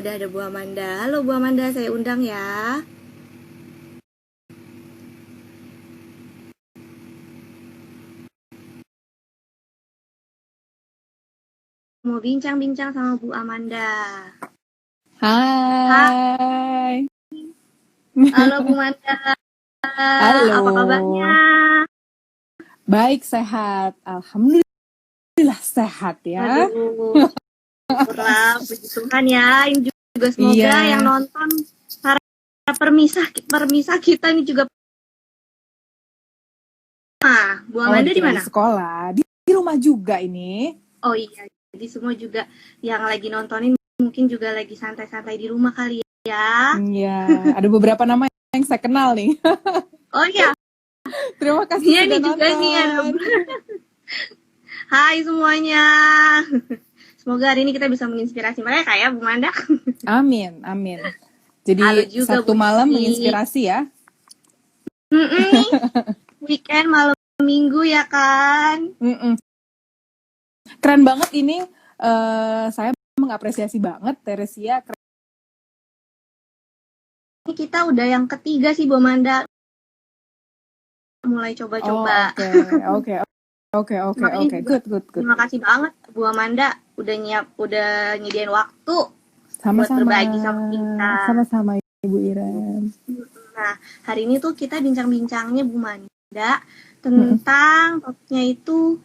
udah ada Bu Amanda. Halo Bu Amanda, saya undang ya. Mau bincang-bincang sama Bu Amanda. Hai. Halo Bu Amanda. Halo. Apa kabarnya? Baik, sehat. Alhamdulillah sehat ya. Aduh, syukurlah, puji Tuhan ya. Ini juga semoga yang nonton para permisah kita ini juga. Bu Amanda di mana? Di sekolah, di rumah juga ini. Oh iya, jadi semua juga yang lagi nontonin mungkin juga lagi santai-santai di rumah kali ya. Iya, ada beberapa nama yang saya kenal nih. Oh iya. Terima kasih Iya sudah nih nonton. juga nih ada. Hai semuanya. Semoga hari ini kita bisa menginspirasi mereka ya, Bu Amanda. Amin. Jadi juga, Sabtu malam menginspirasi ya. Weekend malam minggu ya kan. Keren banget ini. Saya mengapresiasi banget Teresia. Ini kita udah yang ketiga sih Bu Amanda. Mulai coba-coba. Oke. Good. Terima kasih banget Bu Amanda udah nyediain waktu buat Sama-sama. berbagi sama kita. Sama-sama Ibu Iren. Nah, hari ini tuh kita bincang-bincangnya Bu Amanda tentang topiknya itu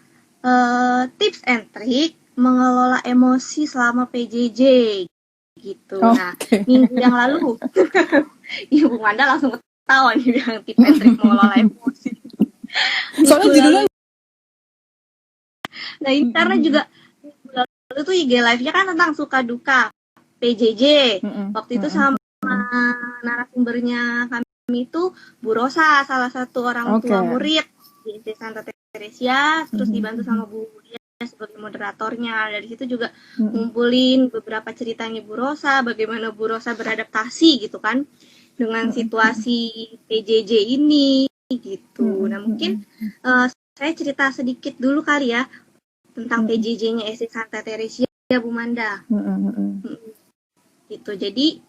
tips and trick mengelola emosi selama PJJ gitu. Nah, minggu yang lalu Ibu Amanda langsung ketawa nih bilang tips and trick mengelola emosi. Soalnya judulnya. Nah, ini karena juga lalu tuh IG live-nya kan tentang suka duka PJJ. Waktu itu sama narasumbernya kami itu Bu Rosa, salah satu orang tua murid di SD Santa Teresia, terus dibantu sama Bu Dia sebagai moderatornya. Dari situ juga ngumpulin beberapa ceritanya Bu Rosa, bagaimana Bu Rosa beradaptasi gitu kan dengan situasi PJJ ini gitu. Nah, mungkin saya cerita sedikit dulu kali ya tentang PJJ-nya SD Santa Teresia Bu Amanda. Gitu. Jadi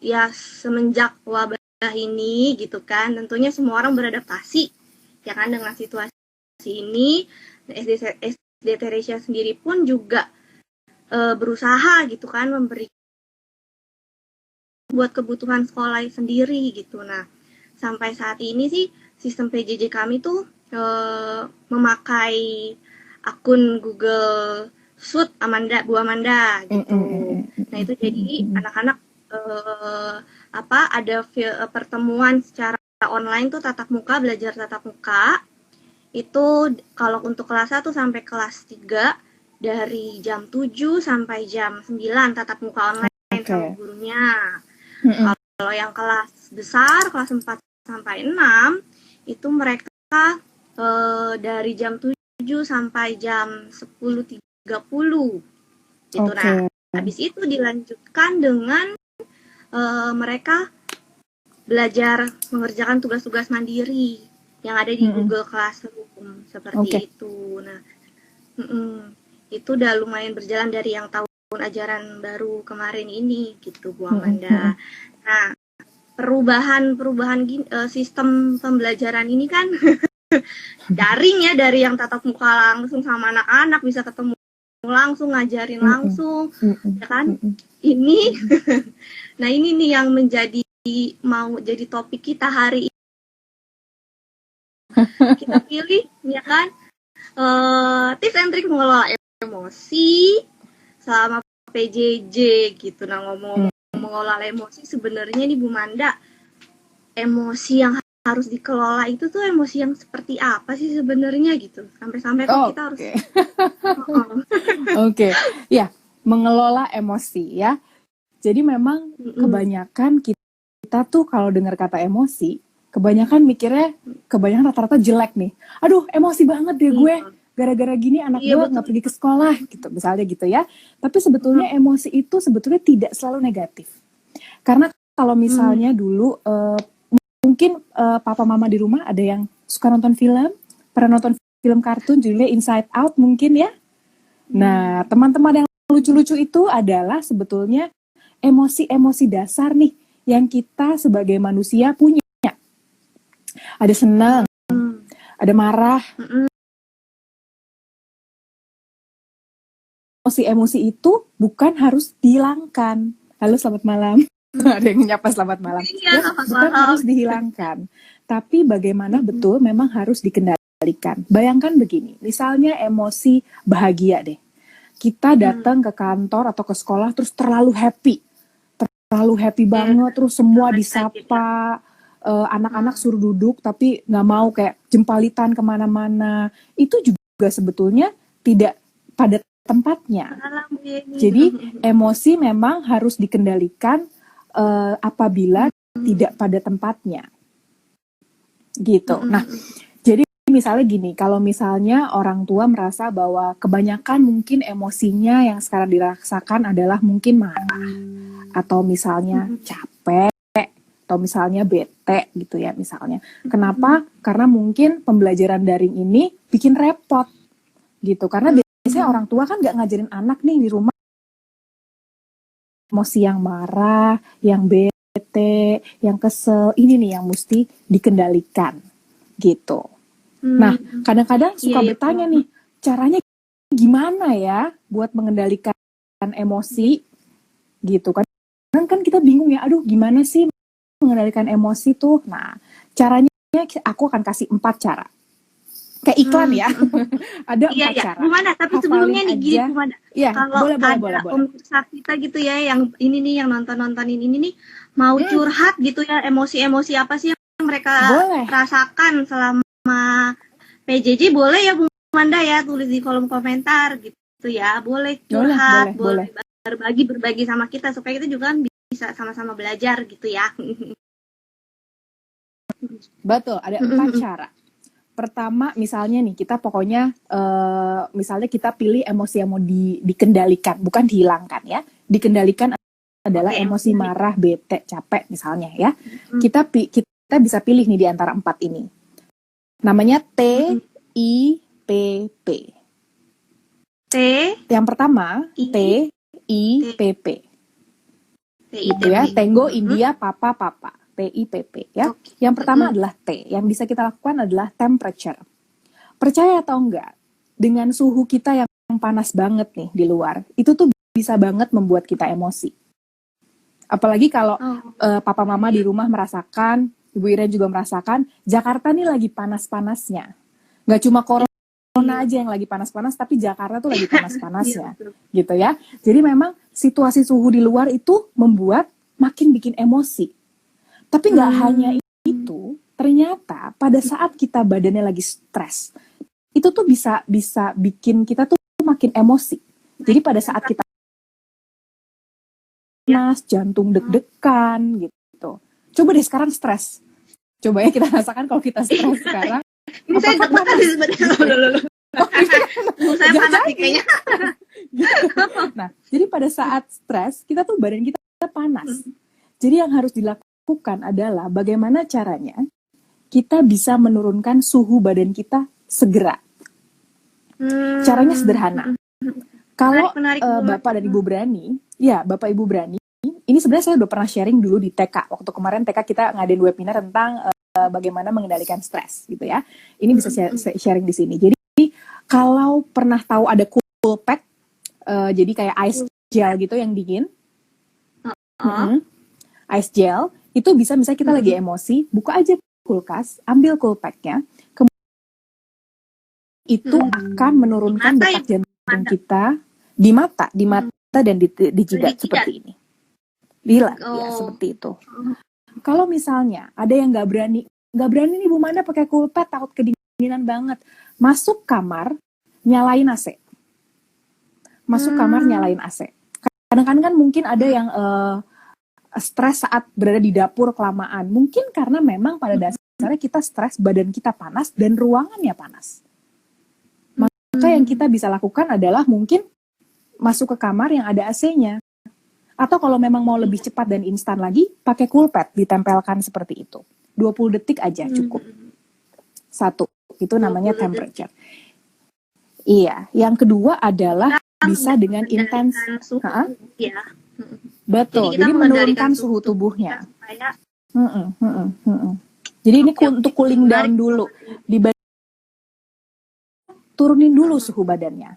ya semenjak wabah ini gitu kan, tentunya semua orang beradaptasi ya kan dengan situasi ini. SD Teresia sendiri pun juga berusaha gitu kan memberi buat kebutuhan sekolah sendiri gitu. Nah, sampai saat ini sih sistem PJJ kami tuh memakai akun Google Suite Bu Amanda gitu. Nah, itu jadi anak-anak ada pertemuan secara online tuh belajar tatap muka. Itu kalau untuk kelas 1 sampai kelas 3 dari jam 7 sampai jam 9 tatap muka online sama gurunya. Kalau yang kelas besar, kelas 4 sampai 6 itu mereka dari jam 7 sampai jam 10.30 gitu. Nah, habis itu dilanjutkan dengan mereka belajar mengerjakan tugas-tugas mandiri yang ada di Google Classroom seperti itu. Nah, itu udah lumayan berjalan dari yang tahun ajaran baru kemarin ini gitu Bu Amanda. Nah, perubahan sistem pembelajaran ini kan daring ya, dari yang tatap muka langsung sama anak-anak bisa ketemu langsung, ngajarin langsung ya kan. Ini nah ini nih yang mau jadi topik kita hari ini. Kita pilih ya kan tips and trick mengelola emosi selama PJJ gitu. Nah, ngomong mengelola emosi, sebenarnya nih Bu Amanda, emosi yang harus dikelola itu tuh emosi yang seperti apa sih sebenarnya gitu, sampai-sampai kita harus ya, mengelola emosi ya. Jadi memang kebanyakan kita tuh kalau dengar kata emosi, kebanyakan rata-rata jelek nih. Aduh, emosi banget deh gue, gara-gara gini anak gue nggak pergi ke sekolah gitu, misalnya gitu ya. Tapi sebetulnya emosi itu sebetulnya tidak selalu negatif. Karena kalau misalnya dulu mungkin papa mama di rumah ada yang suka nonton film, pernah nonton film kartun judulnya Inside Out mungkin ya. Nah, teman-teman yang lucu-lucu itu adalah sebetulnya emosi-emosi dasar nih yang kita sebagai manusia punya. Ada senang, ada marah. Emosi-emosi itu bukan harus dihilangkan. Halo, selamat malam. Ada yang nyapa selamat malam. Iya, Bukan harus dihilangkan. Tapi bagaimana betul memang harus dikendalikan. Bayangkan begini, misalnya emosi bahagia deh. Kita datang ke kantor atau ke sekolah terus terlalu happy banget, terus semua disapa, anak-anak suruh duduk tapi nggak mau kayak jempalitan kemana-mana. Itu juga sebetulnya tidak pada tempatnya. Jadi emosi memang harus dikendalikan apabila tidak pada tempatnya. Gitu. Nah, jadi misalnya gini, kalau misalnya orang tua merasa bahwa kebanyakan mungkin emosinya yang sekarang dirasakan adalah mungkin marah, atau misalnya capek, atau misalnya bete gitu ya misalnya. Kenapa? Karena mungkin pembelajaran daring ini bikin repot gitu. Karena biasanya orang tua kan nggak ngajarin anak nih di rumah emosi yang marah, yang bete, yang kesel, ini nih yang mesti dikendalikan gitu. Nah, kadang-kadang suka bertanya nih, caranya gimana ya buat mengendalikan emosi gitu kan? Kan kita bingung ya, aduh gimana sih mengendalikan emosi tuh? Nah, caranya aku akan kasih 4 cara. Kayak iklan ya. Ada 4 cara. Gimana? Tapi sebelumnya nih gini, gimana? Ya, kalau boleh. pemirsa kita gitu ya, yang ini nih, yang nontonin ini nih, mau curhat gitu ya, emosi-emosi apa sih yang mereka rasakan selama PJJ, boleh ya Bu Manda ya, tulis di kolom komentar gitu ya, boleh curhat, boleh berbagi sama kita supaya kita juga kan bisa sama-sama belajar gitu ya. Betul, ada 4 cara. Pertama, misalnya nih, kita pokoknya, misalnya kita pilih emosi yang mau dikendalikan, bukan dihilangkan ya. Dikendalikan adalah emosi marah, bete, capek misalnya ya. Kita bisa pilih nih di antara 4 ini. Namanya TIPP. Yang pertama, TIPP. Itu ya, Tango, India, Papa. TIPP ya. Yang pertama adalah T. Yang bisa kita lakukan adalah temperature. Percaya atau enggak, dengan suhu kita yang panas banget nih di luar, itu tuh bisa banget membuat kita emosi. Apalagi kalau papa mama di rumah merasakan, Ibu Iren juga merasakan, Jakarta nih lagi panas-panasnya. Nggak cuma corona aja yang lagi panas-panas, tapi Jakarta tuh lagi panas-panasnya. Gitu ya. Jadi memang situasi suhu di luar itu membuat makin bikin emosi. Tapi nggak hanya itu, ternyata pada saat kita badannya lagi stres, itu tuh bisa bikin kita tuh makin emosi. Jadi pada saat kita panas, jantung deg-degan gitu. Coba deh sekarang stres. Coba ya kita rasakan kalau kita stres sekarang. Ini saya deg-degan sih sebenarnya. Saya panas nih kayaknya. Nah, jadi pada saat stres, kita tuh badan kita panas. Jadi yang harus dilakukan adalah bagaimana caranya kita bisa menurunkan suhu badan kita segera. Caranya sederhana. Kalau Bapak dan Ibu berani, Bapak Ibu berani, ini sebenarnya saya udah pernah sharing dulu di TK. Waktu kemarin TK kita ngadain webinar tentang bagaimana mengendalikan stres gitu ya. Ini bisa sharing di sini. Jadi kalau pernah tahu ada cool pack, jadi kayak ice gel gitu yang dingin. Ice gel itu bisa misalnya kita lagi emosi, buka aja kulkas, ambil cool pack-nya, itu akan menurunkan detak jantung kita di mata dan di jidat seperti ini. Ya seperti itu. Kalau misalnya ada yang nggak berani nih Bu Manda pakai cool pack, takut kedinginan banget, masuk kamar, nyalain AC. Kadang-kadang kan mungkin ada yang stres saat berada di dapur kelamaan. Mungkin karena memang pada dasarnya kita stres, badan kita panas, dan ruangannya panas. Maka yang kita bisa lakukan adalah mungkin masuk ke kamar yang ada AC-nya. Atau kalau memang mau lebih cepat dan instan lagi, pakai cool pad, ditempelkan seperti itu. 20 detik aja cukup. 1, itu namanya temperature. Iya, yang kedua adalah bisa dengan intens. mengendalikan suhu Ha-ha. tubuh ya. Betul. kita Jadi mengendalikan menurunkan suhu tubuh tubuhnya. kita supaya Jadi ini Oke, untuk cooling down menarik. dulu. Turunin dulu suhu badannya.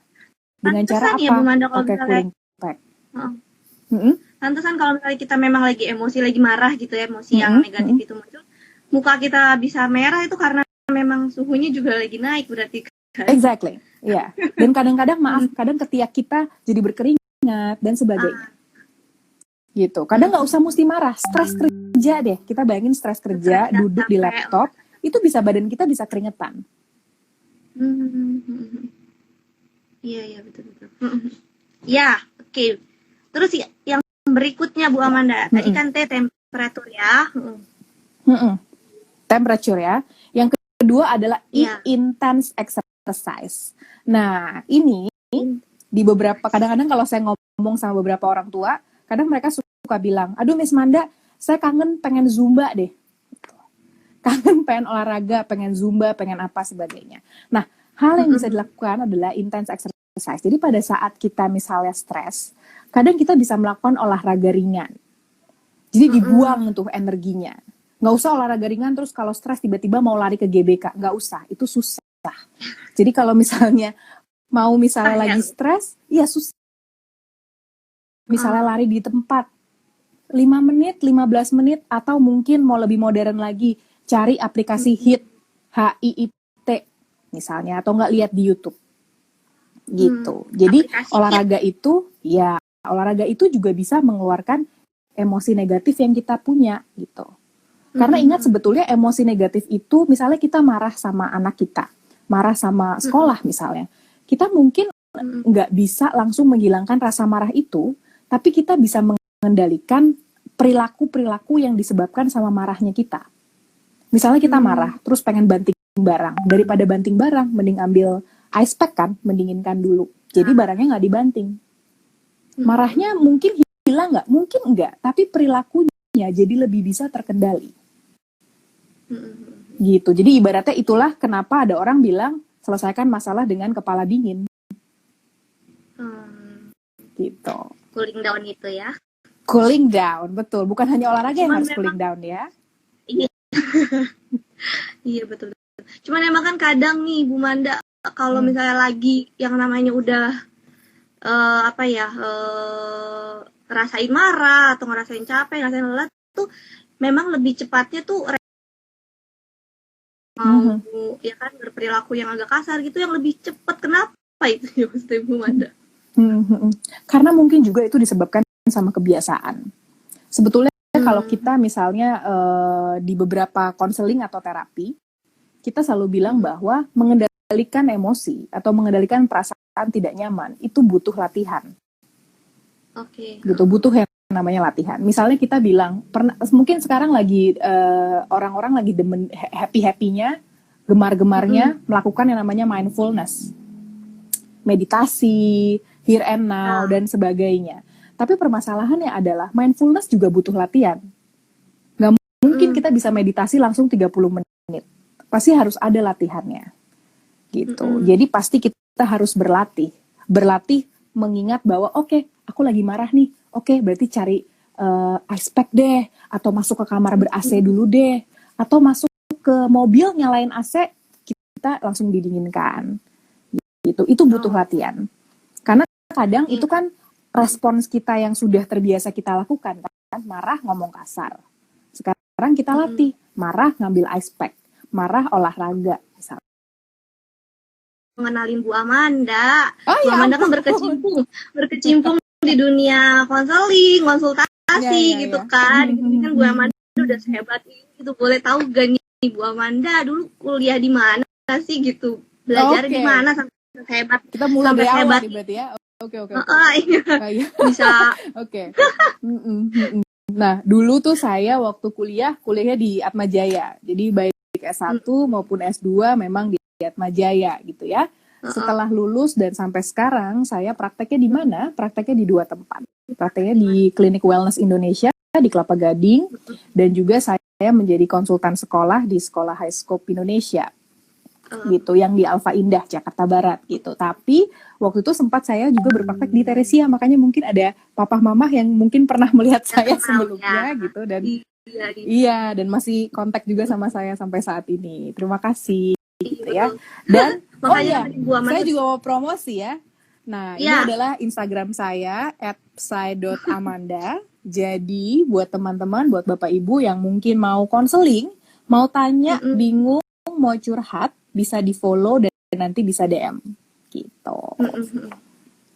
Dengan cara Pantesan ya, Bu apa? Manda, kalau Pakai misalnya cooling pack. pantesan kalau misalnya kita memang lagi emosi, lagi marah gitu ya, emosi yang negatif itu muncul, muka kita bisa merah itu karena memang suhunya juga lagi naik berarti kan. Exactly. Iya. Dan kadang-kadang kadang ketika kita jadi berkeringat dan sebagainya. Gitu. Kadang nggak usah mesti marah, stres kerja deh. Kita bayangin stres kerja, duduk di laptop, itu bisa badan kita bisa keringetan. Iya betul. Ya, oke. Terus yang berikutnya Bu Amanda, tadi kan temperatur ya. Temperature ya. Yang kedua adalah intense exercise. Nah, ini di beberapa, kadang-kadang kalau saya ngomong sama beberapa orang tua, kadang mereka suka bilang, aduh Miss Manda, saya kangen pengen zumba deh. Kangen pengen olahraga, pengen zumba, pengen apa sebagainya. Nah, hal yang bisa dilakukan adalah intense exercise. Jadi pada saat kita misalnya stres, kadang kita bisa melakukan olahraga ringan. Jadi dibuang tuh energinya. Nggak usah olahraga ringan terus kalau stres tiba-tiba mau lari ke GBK. Nggak usah, itu susah. Jadi kalau misalnya mau lagi stres, ya susah. Misalnya lari di tempat 5 menit, 15 menit, atau mungkin mau lebih modern lagi, cari aplikasi HIIT, HIIT misalnya, atau nggak lihat di YouTube. Gitu. Jadi olahraga itu juga bisa mengeluarkan emosi negatif yang kita punya gitu. Karena ingat sebetulnya emosi negatif itu, misalnya kita marah sama anak kita, marah sama sekolah misalnya, kita mungkin nggak bisa langsung menghilangkan rasa marah itu, tapi kita bisa mengendalikan perilaku-perilaku yang disebabkan sama marahnya kita. Misalnya kita marah, terus pengen banting barang. Daripada banting barang, mending ambil ice pack kan, mendinginkan dulu. Jadi barangnya nggak dibanting. Marahnya mungkin hilang nggak? Mungkin enggak, tapi perilakunya jadi lebih bisa terkendali. Gitu. Jadi ibaratnya itulah kenapa ada orang bilang, selesaikan masalah dengan kepala dingin. Gitu. Cooling down itu ya. Cooling down, betul. Bukan hanya olahraga yang harus cooling down ya. Iya betul. Cuman emang kan kadang nih Bu Manda, kalau misalnya lagi yang namanya udah ngerasain marah atau ngerasain capek, ngerasain lelah tuh memang lebih cepatnya tuh ya kan berperilaku yang agak kasar gitu, yang lebih cepat. Kenapa itu ya Bu Manda? Karena mungkin juga itu disebabkan sama kebiasaan. Sebetulnya kalau kita misalnya di beberapa konseling atau terapi, kita selalu bilang bahwa mengendalikan emosi atau mengendalikan perasaan tidak nyaman itu butuh latihan. Oke. Gitu, butuh yang namanya latihan. Misalnya kita bilang, mungkin sekarang lagi orang-orang lagi demen happy-happynya, gemar-gemarnya melakukan yang namanya mindfulness, meditasi, here and now dan sebagainya. Tapi permasalahannya adalah mindfulness juga butuh latihan. Nggak mungkin kita bisa meditasi langsung 30 menit. Pasti harus ada latihannya. Gitu. Jadi pasti kita harus berlatih. Berlatih mengingat bahwa oke, aku lagi marah nih. Oke, berarti cari ice pack deh. Atau masuk ke kamar ber-AC dulu deh. Atau masuk ke mobil nyalain AC, kita langsung didinginkan. Gitu. Itu butuh latihan. Karena kadang itu kan respons kita yang sudah terbiasa kita lakukan kan, marah ngomong kasar. Sekarang kita latih, marah ngambil ice pack, marah olahraga misalnya. Mengenalin Bu Amanda. Bu Amanda kan berkecimpung di dunia konsultasi gitu kan. Ini kan Bu Amanda udah sehebat itu. Boleh tahu gak nih Bu Amanda dulu kuliah di mana sih gitu? Belajar di mana sampai sehebat? Kita mulai dari awal berarti ya. Oke. Iya. Bisa. Oke. Nah, dulu tuh saya waktu kuliahnya di Atmajaya. Jadi baik S1 maupun S2 memang di Atmajaya gitu ya. Setelah lulus dan sampai sekarang saya prakteknya di mana? Prakteknya di 2 tempat. Prakteknya di Klinik Wellness Indonesia di Kelapa Gading dan juga saya menjadi konsultan sekolah di Sekolah High Scope Indonesia. gitu, yang di Alfa Indah, Jakarta Barat gitu. Tapi waktu itu sempat saya juga berpraktek di Teresia, makanya mungkin ada papa mama yang mungkin pernah melihat saya sebelumnya gitu, dan iya, dan masih kontak juga sama saya sampai saat ini. Terima kasih gitu ya. Dan saya juga mau promosi ya. Nah, ini adalah Instagram saya @psy.amanda. Jadi buat teman-teman, buat bapak ibu yang mungkin mau konseling, mau tanya, bingung, mau curhat, bisa di follow dan nanti bisa DM gitu.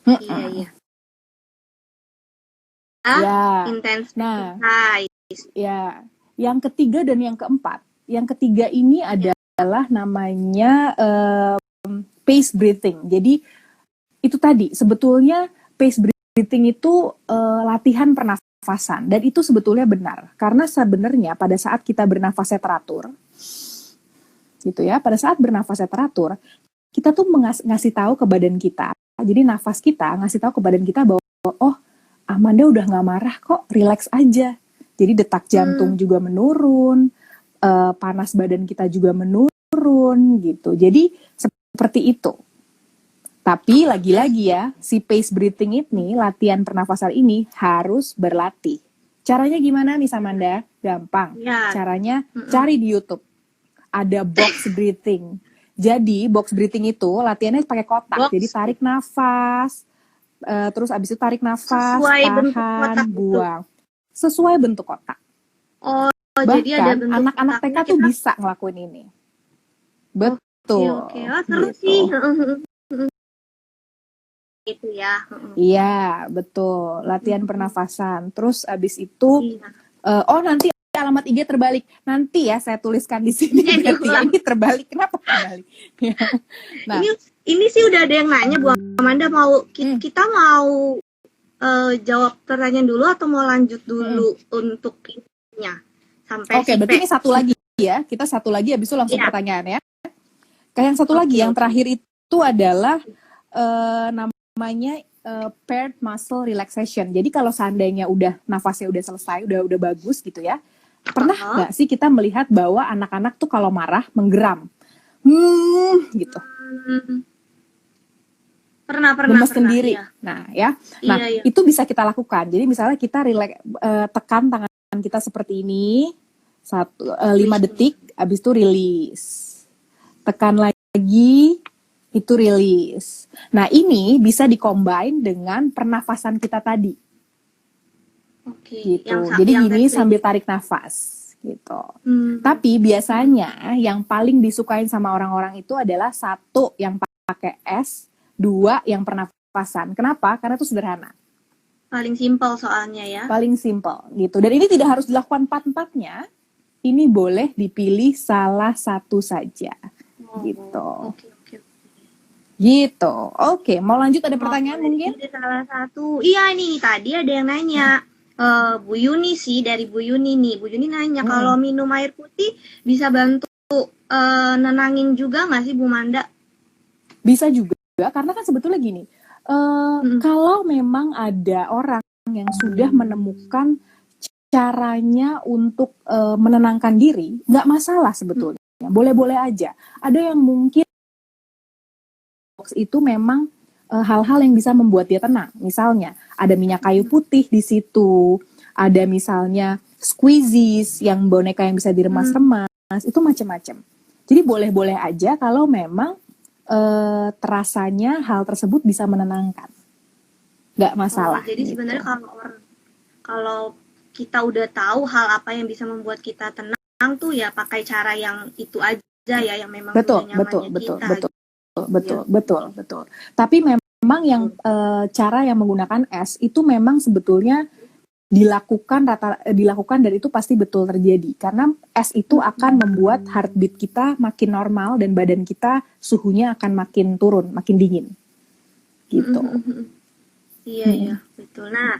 Iya. Intens. Nah, ya, yang ketiga dan yang keempat. Yang ketiga ini adalah namanya pace breathing. Jadi itu tadi sebetulnya pace breathing itu latihan pernafasan, dan itu sebetulnya benar karena sebenarnya pada saat kita bernafasnya teratur gitu ya, pada saat bernafasnya teratur, kita tuh ngasih tahu ke badan kita. Jadi nafas kita ngasih tahu ke badan kita bahwa oh, Amanda udah nggak marah kok, relax aja. Jadi detak jantung juga menurun, panas badan kita juga menurun gitu. Jadi seperti itu. Tapi lagi-lagi ya, si pace breathing ini, latihan pernafasan ini harus berlatih. Caranya gimana nih Samanda? Gampang. Caranya cari di YouTube. Ada box breathing. Jadi box breathing itu latihannya pakai kotak. Jadi tarik nafas, terus abis itu tarik nafas, tahan, buang. Sesuai bentuk kotak. Oh, bahkan jadi ada bentuk anak-anak TK tuh bisa ngelakuin ini. Betul. Oke. Seru sih. Itu ya. Iya, betul. Latihan pernafasan. Terus abis itu, nanti alamat IG terbalik. Nanti ya saya tuliskan di sini. Ini terbalik. Kenapa terbalik? Nah, ini sih udah ada yang nanya, Bu Amanda, mau kita mau jawab pertanyaan dulu atau mau lanjut dulu untuk ininya sampai Oke, berarti ini satu lagi ya. Kita satu lagi habis itu langsung pertanyaan ya. Kayak yang satu lagi, yang terakhir itu adalah namanya paired muscle relaxation. Jadi kalau seandainya udah nafasnya udah selesai, udah bagus gitu ya. Pernah nggak sih kita melihat bahwa anak-anak tuh kalau marah menggeram, gitu. Pernah gemes sendiri. Ya. Nah, itu bisa kita lakukan. Jadi misalnya kita tekan tangan kita seperti ini 5 detik, habis itu release. Tekan lagi, itu release. Nah, ini bisa dikombine dengan pernafasan kita tadi. Gitu. Jadi gini sambil tarik nafas gitu. Tapi biasanya yang paling disukain sama orang-orang itu adalah 1 yang pakai S, 2 yang pernafasan. Kenapa? Karena itu sederhana. Paling simpel soalnya ya. Paling simpel gitu. Dan ini tidak harus dilakukan 4-4-nya. Ini boleh dipilih salah satu saja. Gitu. Gitu. Oke, mau lanjut, ada pertanyaan mungkin? Salah satu. Iya nih, tadi ada yang nanya. Bu Yuni sih, dari Bu Yuni nih. Bu Yuni nanya, kalau minum air putih bisa bantu nenangin juga nggak sih Bu Manda? Bisa juga, karena kan sebetulnya gini. Kalau memang ada orang yang sudah menemukan caranya untuk menenangkan diri, nggak masalah sebetulnya. Boleh-boleh aja. Ada yang mungkin itu memang hal-hal yang bisa membuat dia tenang. Misalnya ada minyak kayu putih di situ, ada misalnya squeezies yang boneka yang bisa diremas-remas, itu macam-macam. Jadi boleh-boleh aja kalau memang terasanya hal tersebut bisa menenangkan, nggak masalah. Jadi gitu. Sebenarnya kalau kita udah tahu hal apa yang bisa membuat kita tenang tuh ya pakai cara yang itu aja ya, yang memang betul. Tapi memang yang cara yang menggunakan S itu memang sebetulnya dilakukan dan itu pasti betul terjadi, karena S itu akan membuat heartbeat kita makin normal dan badan kita suhunya akan makin turun, makin dingin gitu. Iya betul. Nah,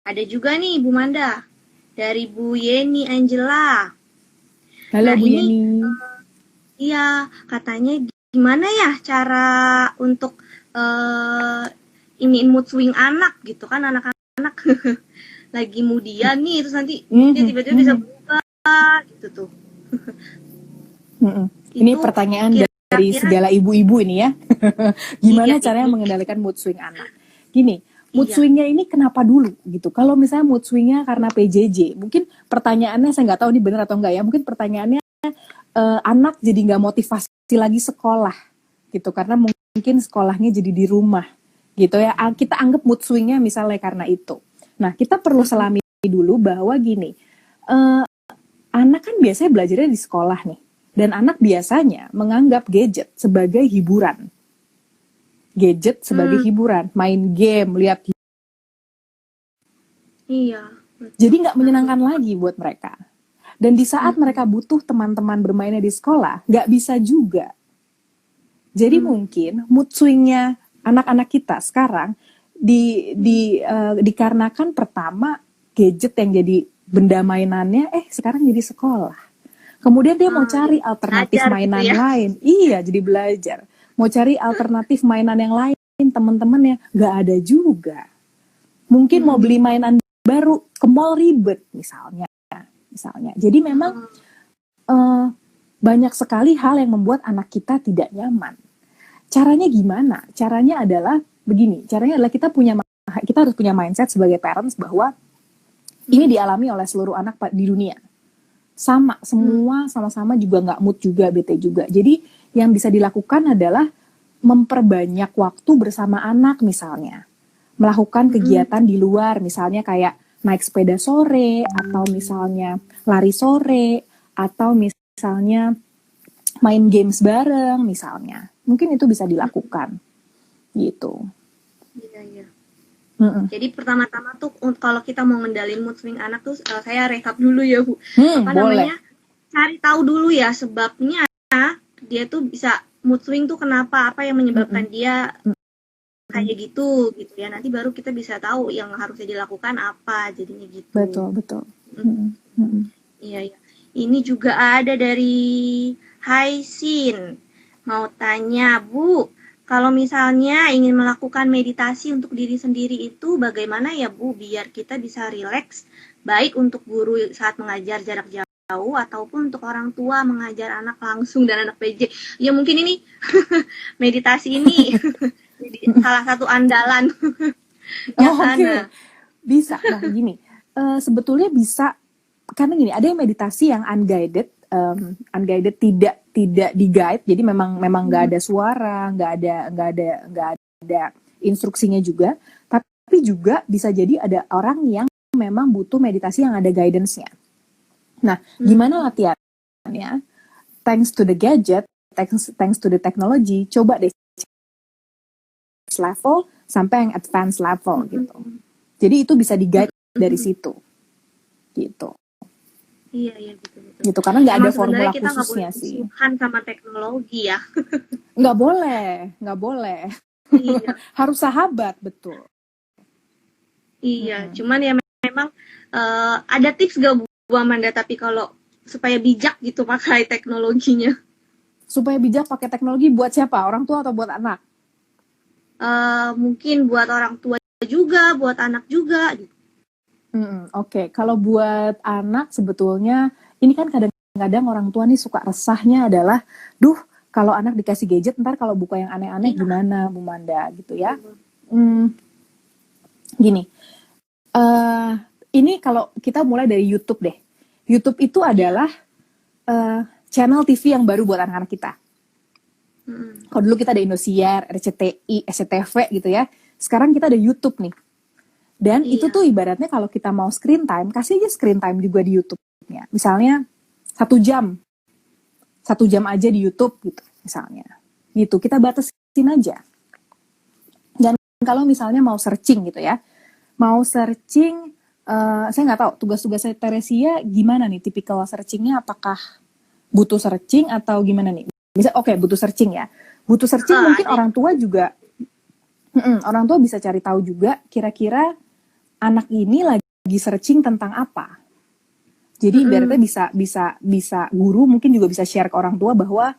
ada juga nih Bu Manda dari Bu Yeni Angela. Halo Bu Yeni. Iya, katanya gimana ya cara untuk iniin mood swing anak gitu kan, anak-anak lagi mudian nih, terus nanti dia tiba-tiba bisa berubah gitu tuh. Ini pertanyaan dari kira-kira segala ibu-ibu ini ya. Gimana iya caranya ini. mengendalikan mood swing anak? Gini, mood Iya. swingnya ini kenapa dulu gitu? Kalau misalnya mood swingnya karena PJJ, mungkin pertanyaannya saya nggak tahu ini benar atau enggak ya. Mungkin pertanyaannya anak jadi nggak motivasi lagi sekolah gitu karena mungkin sekolahnya jadi di rumah gitu ya. Kita anggap mood swingnya misalnya karena itu. Nah, kita perlu selami dulu bahwa gini, anak kan biasanya belajarnya di sekolah nih. Dan anak biasanya menganggap gadget sebagai hiburan. Gadget sebagai hiburan. Main game, lihat. Iya. Jadi nggak menyenangkan lagi buat mereka. Dan di saat mereka butuh teman-teman bermainnya di sekolah, nggak bisa juga. Jadi mungkin mood swingnya anak-anak kita sekarang dikarenakan pertama gadget yang jadi benda mainannya, sekarang jadi sekolah. Kemudian dia mau cari alternatif belajar mainan gitu ya. lain. Iya, jadi belajar. Mau cari alternatif mainan yang lain, teman-temannya nggak ada juga. Mungkin mau beli mainan baru, ke mall ribet misalnya. Jadi memang banyak sekali hal yang membuat anak kita tidak nyaman. Caranya gimana? Caranya adalah begini. Caranya adalah kita harus punya mindset sebagai parents bahwa ini dialami oleh seluruh anak di dunia. Semua sama-sama juga nggak mood juga, bete juga. Jadi yang bisa dilakukan adalah memperbanyak waktu bersama anak misalnya. Melakukan kegiatan di luar, misalnya kayak naik sepeda sore, atau misalnya lari sore, atau misalnya main games bareng misalnya. Mungkin itu bisa dilakukan. Gitu. Iya. Jadi pertama-tama tuh kalau kita mau ngendalin mood swing anak tuh saya recap dulu ya Bu. Boleh. Cari tahu dulu ya sebabnya dia tuh bisa mood swing tuh kenapa, apa yang menyebabkan dia kayak gitu ya. Nanti baru kita bisa tahu yang harusnya dilakukan apa jadinya gitu. Betul. Iya. Ini juga ada dari Haisin. Mau tanya Bu, kalau misalnya ingin melakukan meditasi untuk diri sendiri itu bagaimana ya Bu biar kita bisa rileks baik untuk guru saat mengajar jarak jauh ataupun untuk orang tua mengajar anak langsung dan anak PJ. Ya mungkin ini meditasi ini jadi salah satu andalan. Oke. Bisa. Nah gini, sebetulnya bisa karena gini ada yang meditasi yang unguided tidak di-guide, jadi memang nggak ada suara, nggak ada instruksinya juga, tapi juga bisa jadi ada orang yang memang butuh meditasi yang ada guidance-nya. Nah, gimana latihannya? Thanks to the gadget, thanks to the technology, coba deh level sampai yang advanced level gitu. Jadi itu bisa di-guide dari situ. Gitu. Iya betul. Gitu karena nggak ada formula kita khususnya sih. Bukan sama teknologi ya. Nggak boleh. Iya. Harus sahabat betul. Iya, cuman ya memang ada tips gak Bu Amanda tapi kalau supaya bijak gitu pakai teknologinya. Supaya bijak pakai teknologi buat siapa? Orang tua atau buat anak? Mungkin buat orang tua juga, buat anak juga. Gitu. Oke. Kalau buat anak sebetulnya ini kan kadang-kadang orang tua nih suka resahnya adalah, kalau anak dikasih gadget ntar kalau buka yang aneh-aneh gimana Bu Manda gitu ya. Gini, ini kalau kita mulai dari YouTube deh. YouTube itu adalah channel TV yang baru buat anak-anak kita. Kalau dulu kita ada Indosiar, RCTI, SCTV gitu ya. Sekarang kita ada YouTube nih. Dan itu tuh ibaratnya kalau kita mau screen time, kasih aja screen time juga di YouTube-nya. Misalnya 1 jam. 1 jam aja di YouTube gitu misalnya. Gitu, kita batasin aja. Dan kalau misalnya mau searching gitu ya. Mau searching, saya nggak tahu tugas-tugas Teresia gimana nih tipikal searchingnya, apakah butuh searching atau gimana nih? Bisa butuh searching ya. Butuh searching mungkin orang tua juga, orang tua bisa cari tahu juga kira-kira anak ini lagi searching tentang apa. Jadi ibaratnya bisa guru mungkin juga bisa share ke orang tua bahwa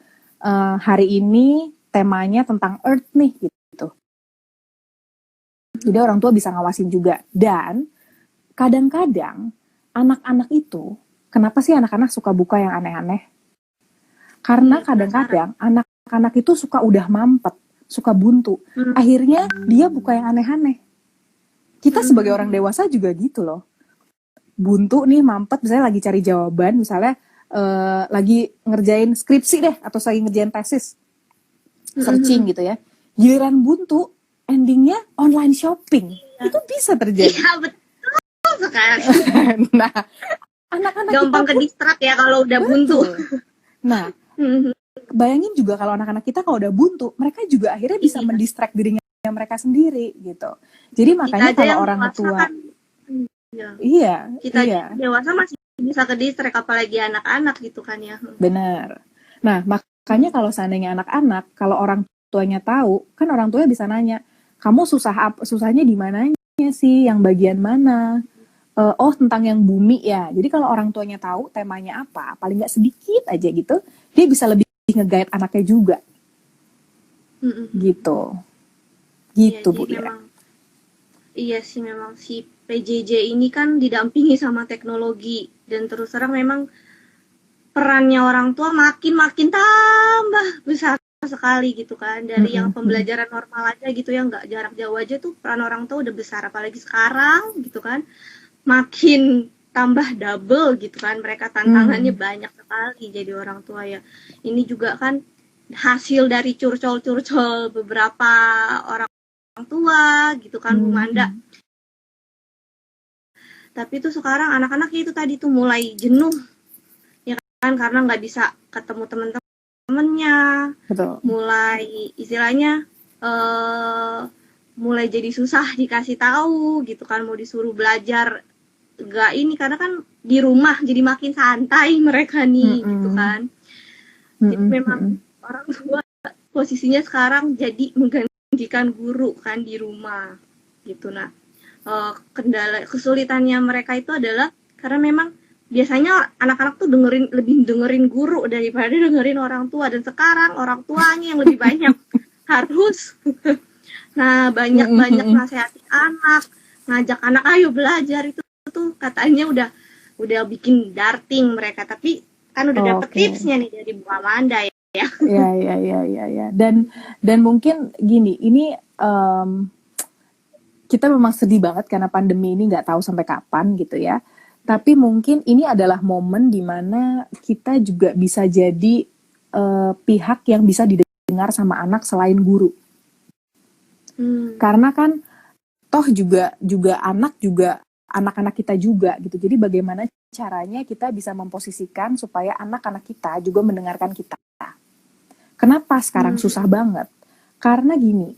hari ini temanya tentang Earth nih gitu. Jadi orang tua bisa ngawasin juga. Dan kadang-kadang anak-anak itu, kenapa sih anak-anak suka buka yang aneh-aneh? Karena kadang-kadang anak anak-anak itu suka udah mampet, suka buntu. Akhirnya dia buka yang aneh-aneh. Kita sebagai orang dewasa juga gitu loh. Buntu nih, mampet, misalnya lagi cari jawaban, misalnya lagi ngerjain skripsi deh, atau lagi ngerjain tesis, searching gitu ya. Giliran buntu, endingnya online shopping. Itu bisa terjadi. Iya, betul sekali. Nah, anak-anak gampang kita ke distrak ya kalau udah buntu. Nah, bayangin juga kalau anak-anak kita kalau udah buntu, mereka juga akhirnya bisa mendistract dirinya mereka sendiri gitu. Jadi makanya kalau orang tua kan, kita dewasa masih bisa ke distract, apalagi anak-anak gitu kan ya. Benar. Nah, makanya kalau seandainya anak-anak, kalau orang tuanya tahu, kan orang tuanya bisa nanya, kamu susahnya di mananya sih, yang bagian mana? Oh, tentang yang bumi ya. Jadi kalau orang tuanya tahu temanya apa, paling nggak sedikit aja gitu, dia bisa lebih nge-guide anaknya juga. Gitu. Gitu, Bu Ira. Iya sih, memang si PJJ ini kan didampingi sama teknologi, dan terus terang memang perannya orang tua makin tambah besar sekali gitu kan. Dari yang pembelajaran normal aja gitu ya, nggak jarak jauh aja tuh peran orang tua udah besar, apalagi sekarang gitu kan. Makin tambah double gitu kan, mereka tantangannya banyak sekali jadi orang tua ya. Ini juga kan hasil dari curcol-curcol beberapa orang tua gitu kan, Bu Manda. Tapi itu sekarang anak-anak itu tadi tuh mulai jenuh ya kan, karena nggak bisa ketemu teman-temannya. Mulai istilahnya mulai jadi susah dikasih tahu gitu kan, mau disuruh belajar enggak ini, karena kan di rumah jadi makin santai mereka nih gitu kan. Jadi memang orang tua posisinya sekarang jadi menggantikan guru kan di rumah gitu. Nah, kendala kesulitannya mereka itu adalah karena memang biasanya anak-anak tuh lebih dengerin guru daripada dengerin orang tua, dan sekarang orang tuanya yang lebih banyak harus nah banyak nasihatin anak, ngajak anak ayo belajar, itu tuh katanya udah bikin darting mereka. Tapi kan udah dapet tipsnya nih dari Bu Amanda ya. Ya. Dan mungkin gini, ini kita memang sedih banget karena pandemi ini nggak tahu sampai kapan gitu ya. Tapi mungkin ini adalah momen dimana kita juga bisa jadi pihak yang bisa didengar sama anak selain guru. Karena kan toh juga anak-anak kita juga gitu. Jadi bagaimana caranya kita bisa memposisikan supaya anak-anak kita juga mendengarkan kita. Kenapa sekarang susah banget? Karena gini,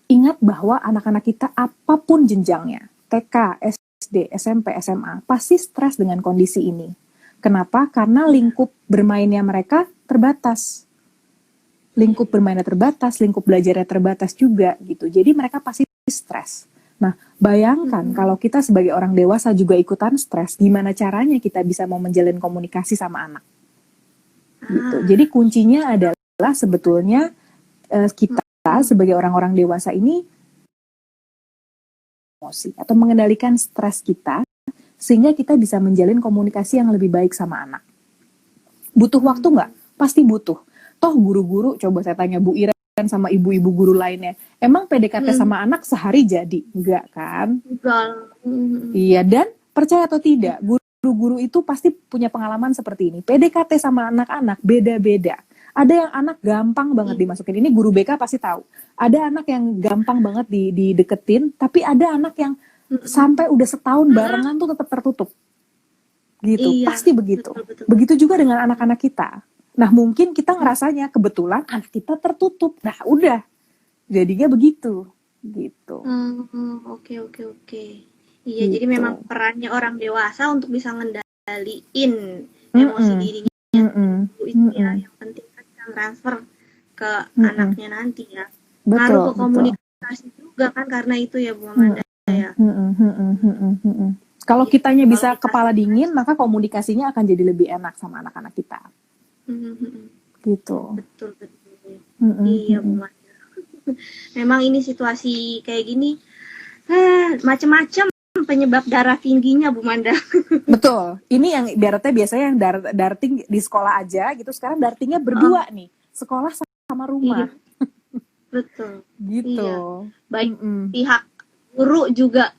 ingat bahwa anak-anak kita apapun jenjangnya, TK, SD, SMP, SMA, pasti stres dengan kondisi ini. Kenapa? Karena lingkup bermainnya mereka terbatas. Lingkup bermainnya terbatas, lingkup belajarnya terbatas juga gitu. Jadi mereka pasti stres. Nah, bayangkan kalau kita sebagai orang dewasa juga ikutan stres, gimana caranya kita bisa mau menjalin komunikasi sama anak? Gitu. Jadi kuncinya adalah sebetulnya kita sebagai orang-orang dewasa ini emosi atau mengendalikan stres kita sehingga kita bisa menjalin komunikasi yang lebih baik sama anak. Butuh waktu nggak? Pasti butuh. Toh guru-guru, coba saya tanya Bu Ira sama ibu-ibu guru lainnya, emang PDKT sama anak sehari jadi? Enggak kan? Iya, dan percaya atau tidak, guru-guru itu pasti punya pengalaman seperti ini. PDKT sama anak-anak beda-beda. Ada yang anak gampang banget dimasukin. Ini guru BK pasti tahu. Ada anak yang gampang banget dideketin, tapi ada anak yang sampai udah setahun barengan tuh tetap tertutup. Gitu, pasti begitu. Betul. Begitu juga dengan anak-anak kita. Nah, mungkin kita ngerasanya kebetulan anak kita tertutup. Nah, udah. Jadinya begitu. Gitu. Oke. Iya, gitu. Jadi memang perannya orang dewasa untuk bisa ngendaliin emosi dirinya. Itu ya, yang penting kan transfer ke anaknya nanti ya. Ngaruh ke komunikasi juga kan, karena itu ya Bu Amanda ya. Kalau kitanya bisa kepala dingin, maka komunikasinya akan jadi lebih enak sama anak-anak kita. Gitu. Betul. Iya Bu Manda. Memang ini situasi kayak gini macam-macam penyebab darah tingginya Bu Manda. Betul. Ini yang biasanya yang darting di sekolah aja gitu, sekarang dartingnya berdua nih, sekolah sama rumah. Iya, betul. Gitu. Iya. Baik pihak guru juga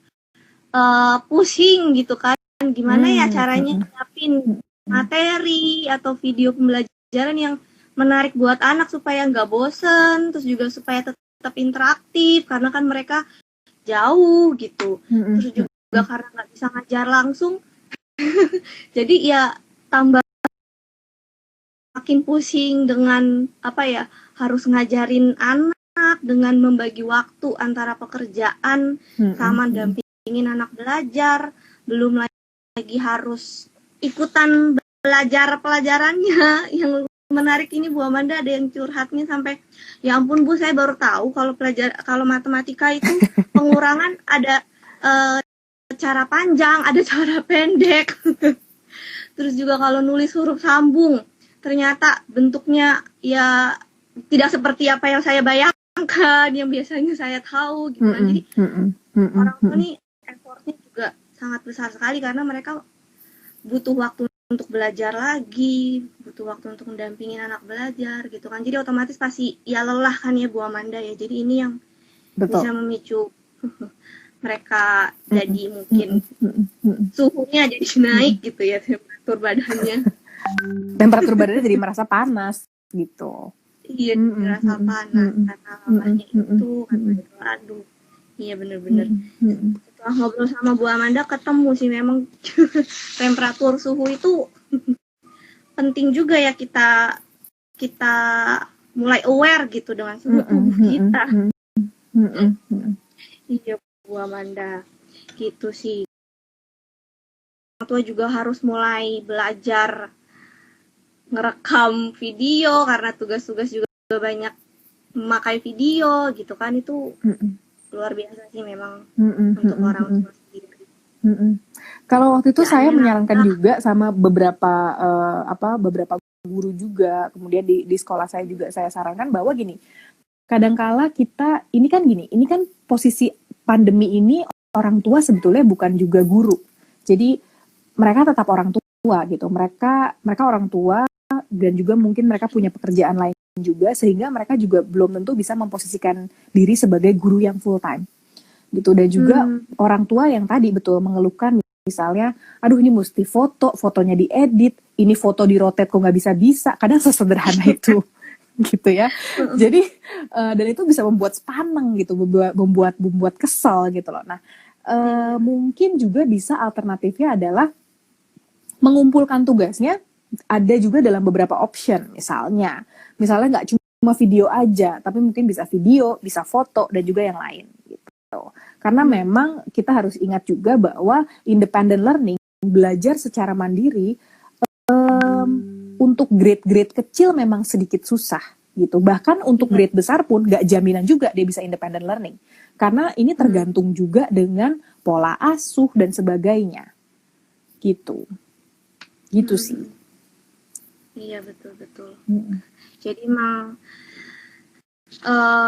pusing gitu kan. Gimana ya caranya nyiapin materi atau video pembelajaran yang menarik buat anak supaya nggak bosen, terus juga supaya tetap interaktif karena kan mereka jauh gitu. Terus juga karena nggak bisa ngajar langsung, jadi ya tambah makin pusing dengan apa ya, harus ngajarin anak dengan membagi waktu antara pekerjaan sama dampingin anak belajar, belum lagi harus ikutan belajar pelajarannya. Yang menarik ini Bu Amanda, ada yang curhatnya sampai ya ampun Bu, saya baru tahu kalau matematika itu pengurangan ada cara panjang, ada cara pendek. Terus juga kalau nulis huruf sambung ternyata bentuknya ya tidak seperti apa yang saya bayangkan, yang biasanya saya tahu gitu kan. Jadi orang tua nih effortnya juga sangat besar sekali karena mereka butuh waktu untuk belajar lagi, butuh waktu untuk mendampingin anak belajar gitu kan. Jadi otomatis pasti ya lelah kan ya Bu Amanda ya. Jadi ini yang bisa memicu mereka jadi mungkin suhunya jadi naik gitu ya, temperatur badannya jadi merasa panas gitu. Iya, merasa panas karena lamanya itu aduh. Iya benar-benar. Setelah ngobrol sama Bu Amanda ketemu sih memang temperatur suhu itu penting juga ya, kita mulai aware gitu dengan suhu tubuh kita. Iya Bu Amanda, gitu sih. Orang tua juga harus mulai belajar ngerekam video karena tugas-tugas juga banyak memakai video gitu kan. Itu luar biasa sih memang untuk orang tua sendiri. Kalau waktu itu saya menyarankan juga sama beberapa guru juga, kemudian di sekolah saya juga saya sarankan bahwa gini, kadangkala kita ini kan posisi pandemi ini, orang tua sebetulnya bukan juga guru, jadi mereka tetap orang tua gitu, mereka orang tua dan juga mungkin mereka punya pekerjaan lain juga, sehingga mereka juga belum tentu bisa memposisikan diri sebagai guru yang full time gitu. Dan juga orang tua yang tadi betul mengeluhkan misalnya, aduh ini mesti fotonya diedit, ini foto di rotate kok nggak bisa, kadang sesederhana itu gitu ya. Jadi dan itu bisa membuat sepaneng gitu, membuat kesel gitu loh. Nah mungkin juga bisa alternatifnya adalah mengumpulkan tugasnya ada juga dalam beberapa option, misalnya nggak cuma video aja, tapi mungkin bisa video, bisa foto dan juga yang lain gitu. Karena memang kita harus ingat juga bahwa independent learning, belajar secara mandiri, untuk grade-grade kecil memang sedikit susah gitu. Bahkan untuk grade besar pun gak jaminan juga dia bisa independent learning. Karena ini tergantung juga dengan pola asuh dan sebagainya. Gitu sih. Iya, betul. Jadi emang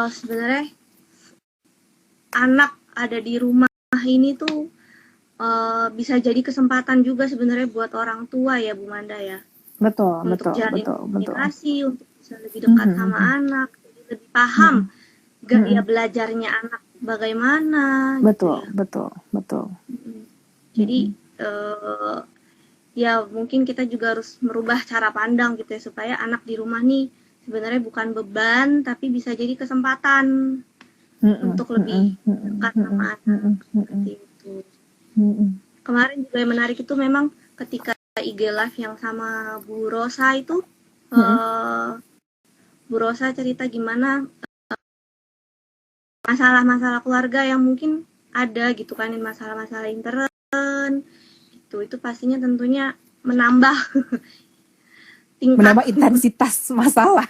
sebenarnya anak ada di rumah ini tuh bisa jadi kesempatan juga sebenarnya buat orang tua ya Bu Manda ya. Betul. Untuk jalin komunikasi, untuk bisa lebih dekat sama anak, lebih paham gaya belajarnya anak bagaimana. Betul. Jadi ya mungkin kita juga harus merubah cara pandang gitu ya, supaya anak di rumah nih sebenarnya bukan beban, tapi bisa jadi kesempatan untuk lebih dekat sama anak seperti itu. Kemarin juga yang menarik itu memang ketika IG live yang sama Bu Rosa itu, Bu Rosa cerita gimana masalah-masalah keluarga yang mungkin ada gitu kan, masalah-masalah intern gitu, itu pastinya tentunya menambah menambah intensitas masalah.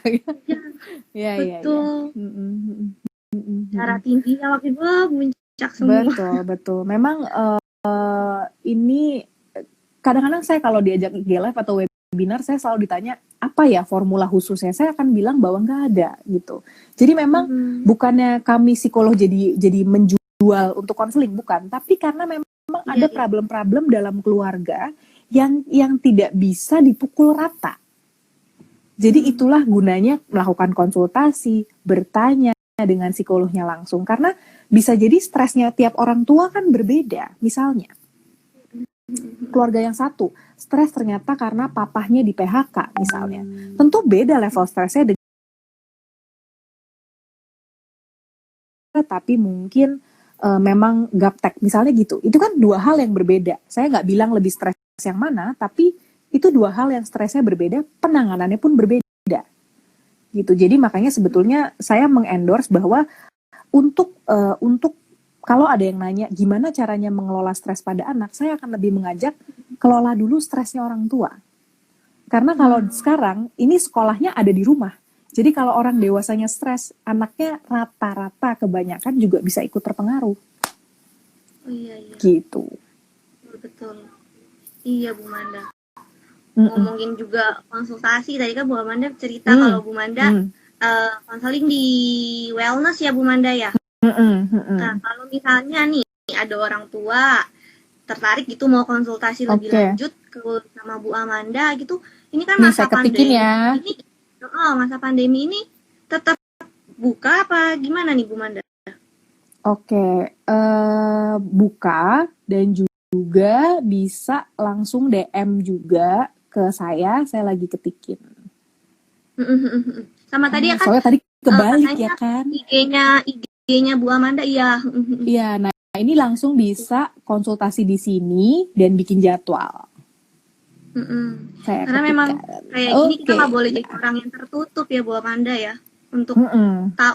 Ya, betul. Cara tingginya makin memuncak semua. Betul. Memang ini kadang-kadang saya kalau diajak IG live atau webinar, saya selalu ditanya apa ya formula khususnya. Saya akan bilang bahwa nggak ada gitu. Jadi memang bukannya kami psikolog jadi menjual untuk konseling, bukan. Tapi karena memang ada problem-problem dalam keluarga yang tidak bisa dipukul rata Jadi itulah gunanya melakukan konsultasi, bertanya dengan psikolognya langsung. Karena bisa jadi stresnya tiap orang tua kan berbeda. Misalnya, keluarga yang satu, stres ternyata karena papahnya di PHK misalnya. Tentu beda level stresnya tapi mungkin memang gaptek misalnya gitu. Itu kan dua hal yang berbeda. Saya nggak bilang lebih stres yang mana, tapi itu dua hal yang stresnya berbeda, penanganannya pun berbeda. Gitu. Jadi makanya sebetulnya saya mengendorse bahwa untuk kalau ada yang nanya gimana caranya mengelola stres pada anak, saya akan lebih mengajak kelola dulu stresnya orang tua. Karena kalau sekarang ini sekolahnya ada di rumah. Jadi kalau orang dewasanya stres, anaknya rata-rata kebanyakan juga bisa ikut terpengaruh. Oh iya. Gitu. Betul. Iya Bu Manda. Ngomongin juga konsultasi, tadi kan Bu Amanda cerita kalau Bu Manda konseling di wellness ya Bu Manda ya. Nah kalau misalnya nih ada orang tua tertarik gitu mau konsultasi lebih lanjut sama Bu Amanda gitu, ini kan masa pandemi ya. Ini masa pandemi ini tetap buka apa gimana nih Bu Manda? Buka dan juga bisa langsung DM juga ke saya lagi ketikin. Sama tadi ya kan? Soalnya tadi kebalik ya kan? IG-nya Bu Amanda iya. Iya, nah ini langsung bisa konsultasi di sini dan bikin jadwal. Karena memang kayak gini kita nggak boleh jadi orang yang tertutup ya Bu Amanda ya. Untuk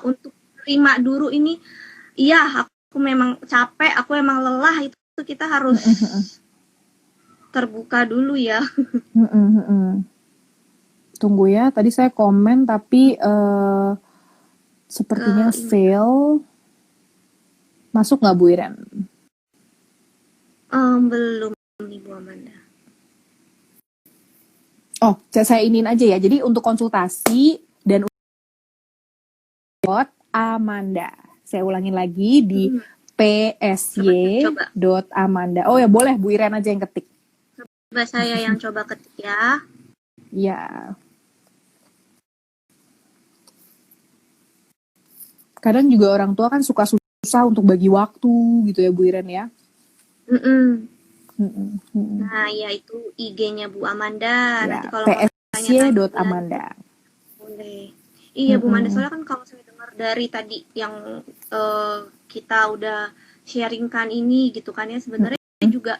untuk terima dulu ini, iya aku memang capek, aku emang lelah, itu kita harus terbuka dulu ya. Tunggu ya, tadi saya komen tapi sepertinya fail. Masuk nggak Bu Iren? Belum nih Bu Amanda. Oh, saya iniin aja ya. Jadi untuk konsultasi dan Amanda. Saya ulangin lagi di psy.amanda. Oh ya boleh Bu Iren aja yang ketik. Coba saya yang coba ketik ya. Ya. Kadang juga orang tua kan suka susah untuk bagi waktu gitu ya Bu Iren ya. Nah ya itu IG-nya Bu Amanda. Ya, nanti kalau psy.amanda. Boleh. Iya Bu Amanda, soalnya kan kalau saya dengar dari tadi yang kita udah sharingkan ini gitu kan ya, sebenarnya juga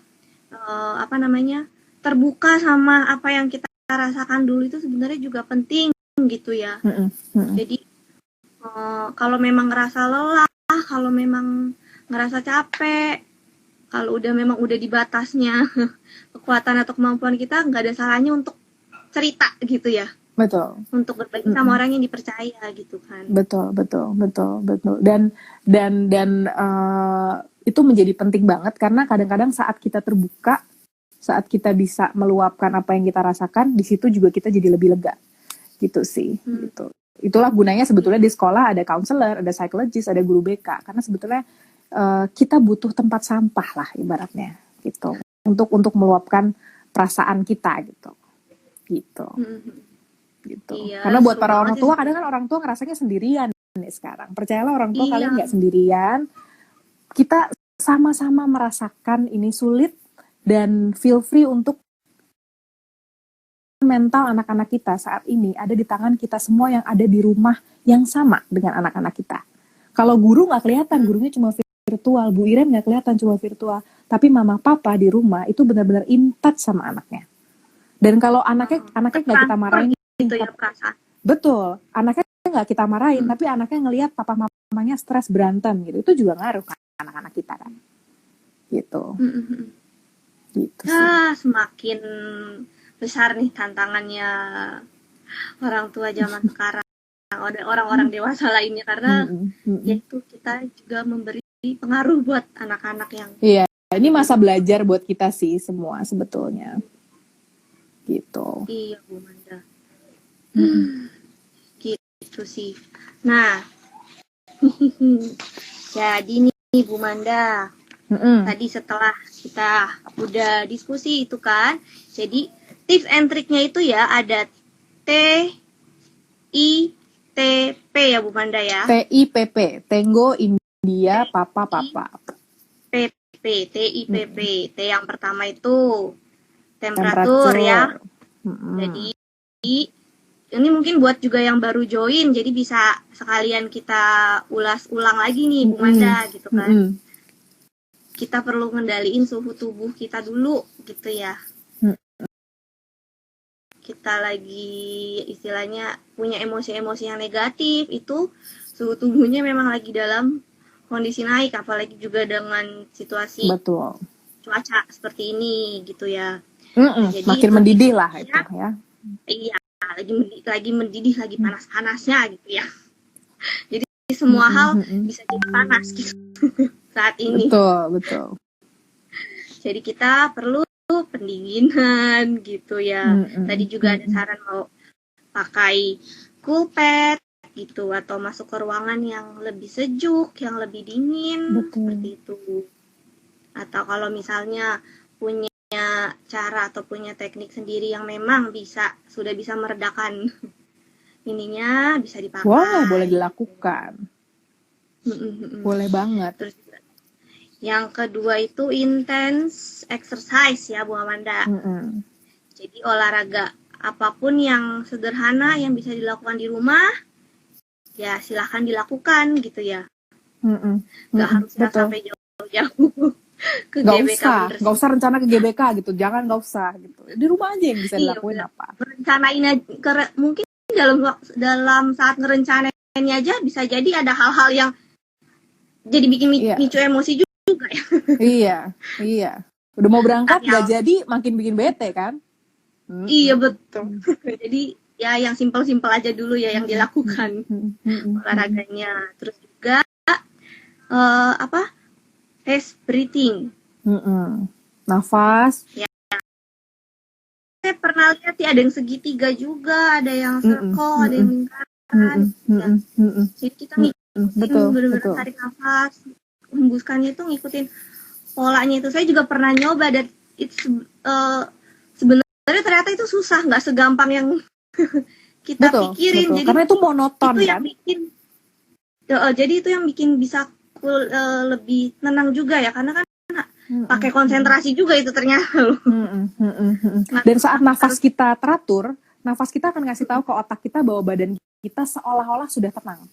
terbuka sama apa yang kita rasakan dulu itu sebenarnya juga penting gitu ya. Jadi kalau memang ngerasa lelah, kalau memang ngerasa capek, kalau memang udah di batasnya kekuatan atau kemampuan kita, nggak ada salahnya untuk cerita gitu ya. Betul. Untuk berbagi sama orang yang dipercaya gitu kan. Betul. Dan itu menjadi penting banget karena kadang-kadang saat kita terbuka, saat kita bisa meluapkan apa yang kita rasakan, di situ juga kita jadi lebih lega. Gitu sih. Gitu. Itulah gunanya sebetulnya di sekolah ada counselor, ada psychologist, ada guru BK karena sebetulnya kita butuh tempat sampah lah ibaratnya gitu. Untuk meluapkan perasaan kita gitu. Gitu. Iya, karena buat para orang tua kadang kan orang tua ngerasanya sendirian nih sekarang. Percayalah orang tua kalian nggak sendirian. Kita sama-sama merasakan ini sulit dan feel free untuk mental anak-anak kita saat ini ada di tangan kita semua yang ada di rumah yang sama dengan anak-anak kita. Kalau guru nggak kelihatan, gurunya cuma virtual. Bu Iren nggak kelihatan, cuma virtual. Tapi mama papa di rumah itu benar-benar in touch sama anaknya. Dan kalau anaknya nggak kita marahin. Itu ya perasaan. Betul, anaknya nggak kita marahin, tapi anaknya ngelihat papa mamanya stres berantem gitu, itu juga ngaruh kan anak-anak kita kan, gitu. Gitu sih. Semakin besar nih tantangannya orang tua zaman sekarang, orang-orang dewasa lainnya karena yaitu kita juga memberi pengaruh buat anak-anak yang. Iya, ini masa belajar buat kita sih semua sebetulnya, gitu. Iya Bu Manda. Gitu sih. Nah, jadi nih Bu Manda, tadi setelah kita udah diskusi itu kan, jadi tips and triknya itu ya ada TIPP ya Bu Manda ya. TIPP, Tango India Papa Papa. TIPP. T yang pertama itu temperatur ya. Jadi ini mungkin buat juga yang baru join, jadi bisa sekalian kita ulas ulang lagi nih Bu Manda gitu kan. Kita perlu ngendaliin suhu tubuh kita dulu gitu ya. Kita lagi istilahnya punya emosi-emosi yang negatif, itu suhu tubuhnya memang lagi dalam kondisi naik, apalagi juga dengan situasi cuaca seperti ini gitu ya. Jadi makin mendidih lah itu ya. Iya, lagi mendidih, lagi panas-panasnya gitu ya. Jadi semua hal bisa jadi panas gitu saat ini. Betul. Jadi kita perlu pendinginan gitu ya. Tadi juga ada saran mau pakai cool pad gitu atau masuk ke ruangan yang lebih sejuk, yang lebih dingin seperti itu. Atau kalau misalnya punya cara atau punya teknik sendiri yang memang sudah bisa meredakan ininya, bisa dipakai. Wah, boleh dilakukan. Boleh banget. Terus yang kedua itu intense exercise ya Bu Amanda. Jadi olahraga apapun yang sederhana yang bisa dilakukan di rumah, ya silahkan dilakukan gitu ya. Gak harus sampai jauh-jauh ke GBK. Gak usah rencana ke GBK gitu, gak usah gitu. Di rumah aja yang bisa dilakuin apa. Rencanain aja, mungkin dalam saat ngerencanainnya aja bisa jadi ada hal-hal yang jadi bikin micu emosi juga ya. Iya. Udah mau berangkat gak jadi, makin bikin bete kan? Iya betul. Jadi ya yang simpel-simpel aja dulu ya yang dilakukan olahraganya. Terus juga chest breathing. Nafas. Ya. Saya pernah lihat ya ada yang segitiga juga, ada yang circle, ada yang lingkaran. Jadi kita ngikutin benar-benar tarik nafas, hembuskannya itu ngikutin polanya itu. Saya juga pernah nyoba dan sebenarnya ternyata itu susah, nggak segampang yang kita pikirin. Jadi karena itu monoton itu kan. Jadi itu yang bikin bisa lebih tenang juga ya, karena kan pakai konsentrasi juga itu ternyata. Dan saat nafas kita teratur, nafas kita akan ngasih tahu ke otak kita bahwa badan kita seolah-olah sudah tenang.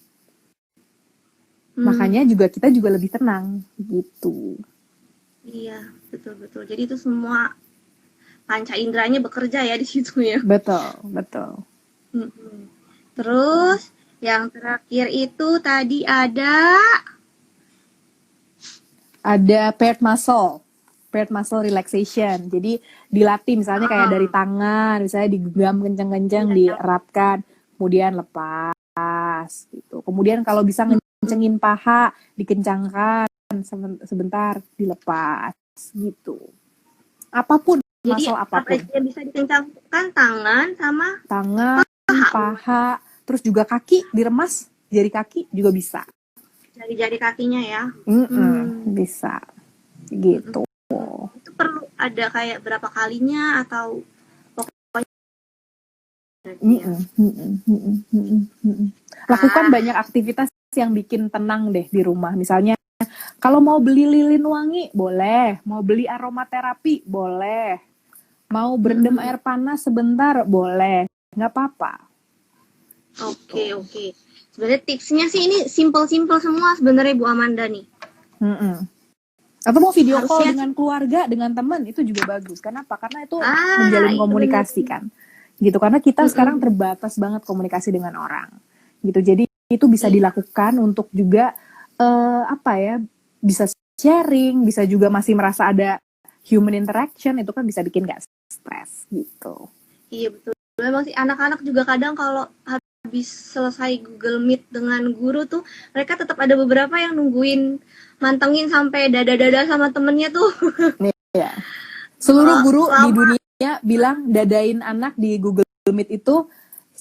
Makanya kita juga lebih tenang gitu. Iya, betul. Jadi itu semua panca inderanya bekerja ya di situ ya. Betul. Terus yang terakhir itu tadi ada paired muscle relaxation. Jadi dilatih misalnya kayak dari tangan, misalnya digenggam kenceng-kenceng, dieratkan, kemudian lepas gitu. Kemudian kalau bisa ngencengin paha, dikencangkan sebentar, dilepas gitu. Apapun, muscle apapun. Jadi bisa dikencangkan tangan sama paha, terus juga kaki diremas, jari kaki juga bisa. Jari-jari kakinya ya. Bisa gitu. Itu perlu ada kayak berapa kalinya atau pokoknya lakukan banyak aktivitas yang bikin tenang deh di rumah. Misalnya kalau mau beli lilin wangi boleh, mau beli aromaterapi boleh, mau berendam air panas sebentar boleh, nggak apa-apa. Oke. Sebenarnya tipsnya sih ini simple-simple semua sebenarnya Bu Amanda nih. Atau mau video call dengan keluarga, dengan teman, itu juga bagus. Kenapa? Karena itu menjalin komunikasi kan. Gitu, karena kita sekarang terbatas banget komunikasi dengan orang. Gitu, jadi itu bisa dilakukan untuk juga, bisa sharing, bisa juga masih merasa ada human interaction, itu kan bisa bikin gak stres gitu. Iya betul. Memang sih anak-anak juga kadang kalau habis selesai Google Meet dengan guru tuh, mereka tetap ada beberapa yang nungguin, mantengin sampai dada-dada sama temennya tuh. Iya. Seluruh guru di dunia bilang dadain anak di Google Meet itu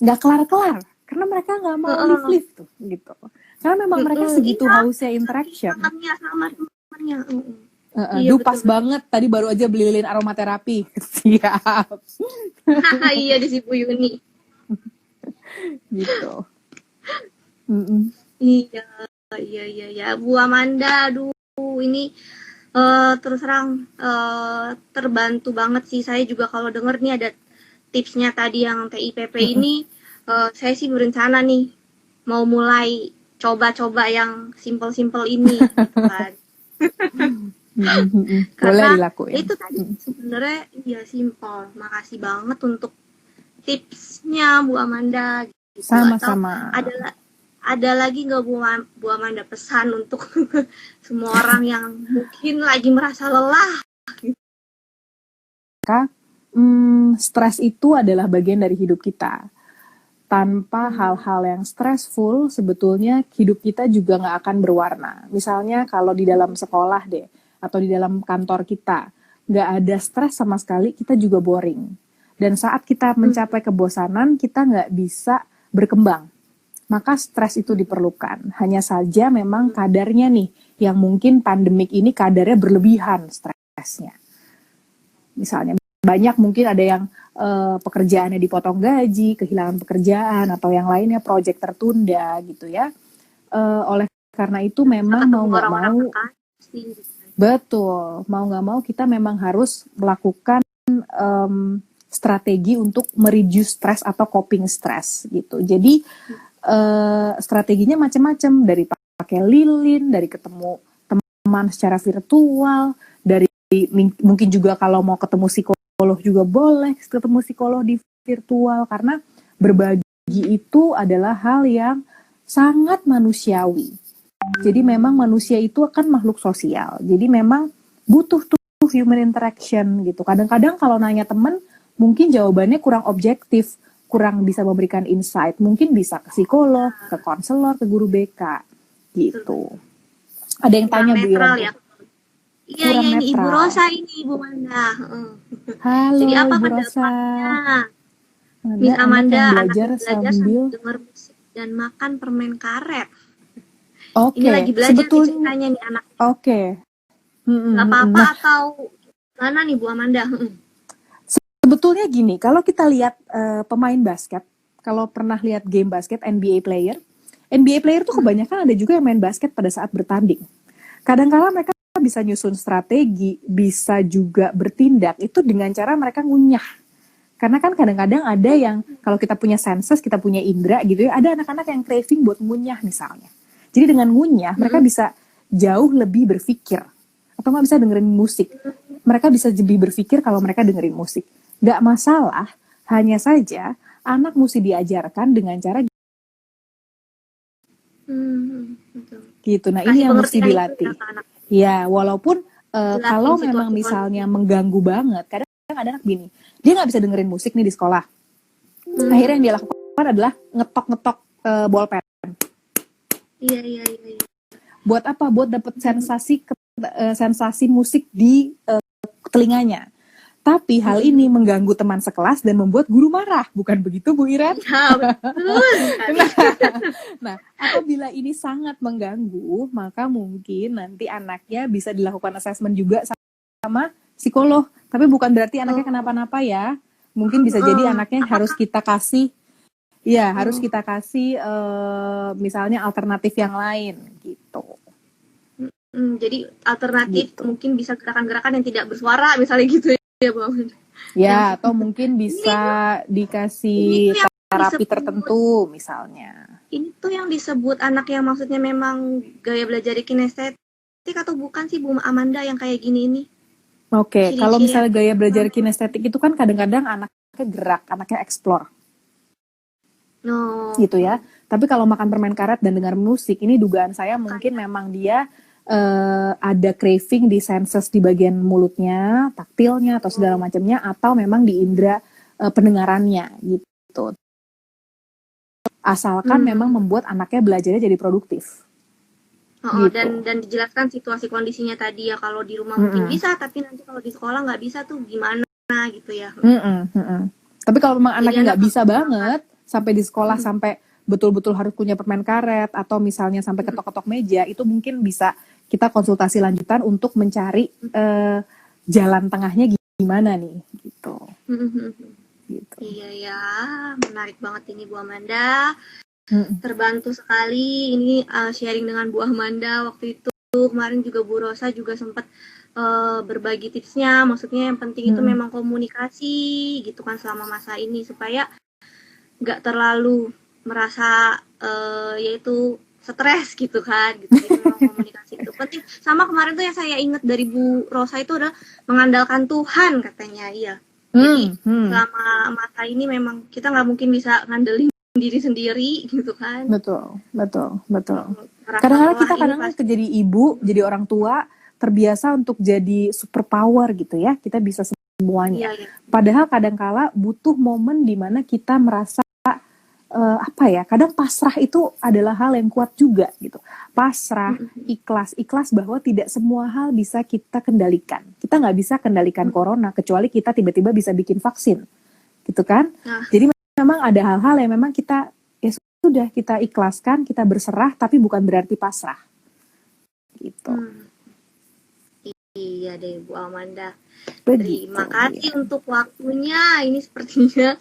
nggak kelar-kelar, karena mereka nggak mau live tuh, gitu. Karena memang mereka segitu hausnya interaction. Sama temennya. Pas banget, tadi baru aja beli lilin aromaterapi. Siap. Iya di si Bu Yuni. gitu. Mm-mm. Iya, iya. Bu Amanda, aduh, ini terus terang terbantu banget sih. Saya juga kalau denger nih ada tipsnya tadi yang TIPP ini, saya sih berencana nih mau mulai coba-coba yang simple-simple ini, gitu kan. Boleh Karena dilakuin. itu tadi sebenarnya ya simple. Makasih banget untuk tipsnya Bu Amanda. Gitu. Sama-sama. Atau ada lagi nggak Bu Amanda pesan untuk semua orang yang mungkin lagi merasa lelah? Stres itu adalah bagian dari hidup kita. Tanpa hal-hal yang stressful, sebetulnya hidup kita juga nggak akan berwarna. Misalnya kalau di dalam sekolah deh, atau di dalam kantor kita, nggak ada stres sama sekali, kita juga boring. Dan saat kita mencapai kebosanan, kita nggak bisa berkembang. Maka stres itu diperlukan. Hanya saja memang kadarnya nih, yang mungkin pandemik ini kadarnya berlebihan stresnya. Misalnya banyak mungkin ada yang pekerjaannya dipotong gaji, kehilangan pekerjaan, atau yang lainnya proyek tertunda gitu ya. Oleh karena itu memang mau nggak mau, betul, mau nggak mau kita memang harus melakukan strategi untuk mereduce stress atau coping stress gitu. Jadi strateginya macam-macam, dari pakai lilin, dari ketemu teman secara virtual, dari mungkin juga kalau mau ketemu psikolog juga boleh ketemu psikolog di virtual, karena berbagi itu adalah hal yang sangat manusiawi. Jadi memang manusia itu akan makhluk sosial. Jadi memang butuh tuh human interaction gitu. Kadang-kadang kalau nanya temen, mungkin jawabannya kurang objektif, kurang bisa memberikan insight. Mungkin bisa ke psikolog, ke konselor, ke guru BK gitu. Ada yang tanya Bu Ira. Ya. Iya, ini Ibu Rosa ini, Ibu Manda. Halo, jadi apa Ibu Rosa. Miss Amanda, belajar sambil dengar musik dan makan permen karet. Oke. Ini lagi belajar ceritanya nih anak. Oke. Gak apa-apa atau mana nih Bu Amanda? Sebetulnya gini, kalau kita lihat pemain basket, kalau pernah lihat game basket NBA player tuh kebanyakan ada juga yang main basket pada saat bertanding. Kadang-kala mereka bisa nyusun strategi, bisa juga bertindak itu dengan cara mereka ngunyah. Karena kan kadang-kadang ada yang kalau kita punya senses, kita punya indera gitu ya, ada anak-anak yang craving buat ngunyah misalnya. Jadi dengan ngunyah mereka bisa jauh lebih berpikir, atau nggak bisa dengerin musik. Mereka bisa lebih berpikir kalau mereka dengerin musik. Nggak masalah, hanya saja anak mesti diajarkan dengan cara gitu. Nah ini yang mesti dilatih. Ya, walaupun kalau memang misalnya mengganggu banget, kadang ada anak gini, dia nggak bisa dengerin musik nih di sekolah. Akhirnya yang dia lakukan adalah ngetok-ngetok bolpen. Iya. Buat apa? Buat dapat sensasi musik di telinganya. Tapi hal ini mengganggu teman sekelas dan membuat guru marah, bukan begitu Bu Iren? Ya, betul. Nah, apabila ini sangat mengganggu, maka mungkin nanti anaknya bisa dilakukan assessment juga sama psikolog. Tapi bukan berarti anaknya kenapa-napa ya. Mungkin bisa jadi anaknya harus kita kasih, harus kita kasih misalnya alternatif yang lain gitu. Jadi alternatif gitu. Mungkin bisa gerakan-gerakan yang tidak bersuara misalnya gitu ya. Ya, atau mungkin bisa dikasih terapi tertentu misalnya. Ini tuh yang disebut anak yang maksudnya memang gaya belajar kinestetik atau bukan sih Bu Amanda yang kayak gini ini? Oke, kalau misalnya gaya belajar kinestetik itu kan kadang-kadang anaknya gerak, anaknya explore. Gitu ya. Tapi kalau makan permen karet dan dengar musik, ini dugaan saya mungkin memang dia ada craving di senses di bagian mulutnya, taktilnya atau segala macamnya, atau memang di indera pendengarannya gitu. Asalkan memang membuat anaknya belajarnya jadi produktif. Gitu. Dan dijelaskan situasi kondisinya tadi ya, kalau di rumah mungkin bisa, tapi nanti kalau di sekolah nggak bisa tuh gimana gitu ya. Tapi kalau memang anaknya nggak bisa banget sampai di sekolah sampai betul-betul harus punya permen karet atau misalnya sampai ketok-ketok meja, itu mungkin bisa kita konsultasi lanjutan untuk mencari jalan tengahnya gimana nih gitu. Iya ya, menarik banget ini Bu Amanda. Mm-mm. Terbantu sekali ini sharing dengan Bu Amanda waktu itu. Kemarin juga Bu Rosa juga sempat berbagi tipsnya. Maksudnya yang penting itu memang komunikasi gitu kan selama masa ini supaya nggak terlalu merasa yaitu stres gitu kan gitu. Jadi memang komunikasi itu penting. Sama kemarin tuh yang saya ingat dari Bu Rosa itu adalah mengandalkan Tuhan katanya. Iya. Jadi selama masa ini memang kita nggak mungkin bisa ngandelin diri sendiri gitu kan. Betul. Kadang-kadang kita pasti jadi ibu, jadi orang tua terbiasa untuk jadi superpower gitu ya. Kita bisa semuanya. Iya. Padahal kadang-kala butuh momen di mana kita merasa kadang pasrah itu adalah hal yang kuat juga gitu. Pasrah, ikhlas bahwa tidak semua hal bisa kita kendalikan. Kita nggak bisa kendalikan corona kecuali kita tiba-tiba bisa bikin vaksin, gitu kan? Jadi memang ada hal-hal yang memang kita sudah kita ikhlaskan, kita berserah, tapi bukan berarti pasrah, gitu. Iya deh Bu Amanda. Terima kasih untuk waktunya. Ini sepertinya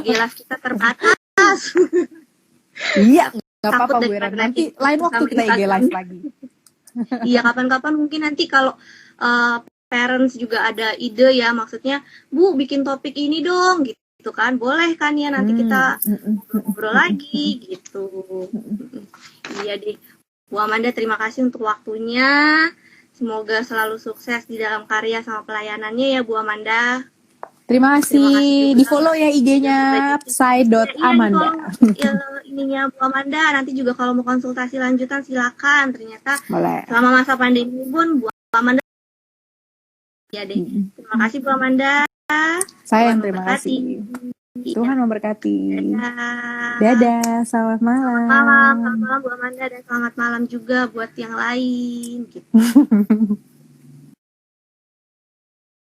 gelas kita terbatas. Iya, nggak apa-apa Bu Eran. Nanti lain waktu kita IG live lagi. Iya, kapan-kapan mungkin nanti kalau parents juga ada ide ya, maksudnya Bu bikin topik ini dong gitu kan. Boleh kan ya nanti kita ngobrol lagi gitu. Iya deh. Bu Amanda terima kasih untuk waktunya. Semoga selalu sukses di dalam karya sama pelayanannya ya Bu Amanda. Terima kasih. Di follow ya IG-nya psy.amanda. Iya, ininya Bu Amanda. Nanti juga kalau mau konsultasi lanjutan silakan. Ternyata boleh. Selama masa pandemi pun Bu Amanda. Ya deh. Terima kasih Bu Amanda. Saya yang terima kasih. Tuhan memberkati. Dadah. Selamat malam. Selamat malam Bu Amanda dan selamat malam juga buat yang lain gitu.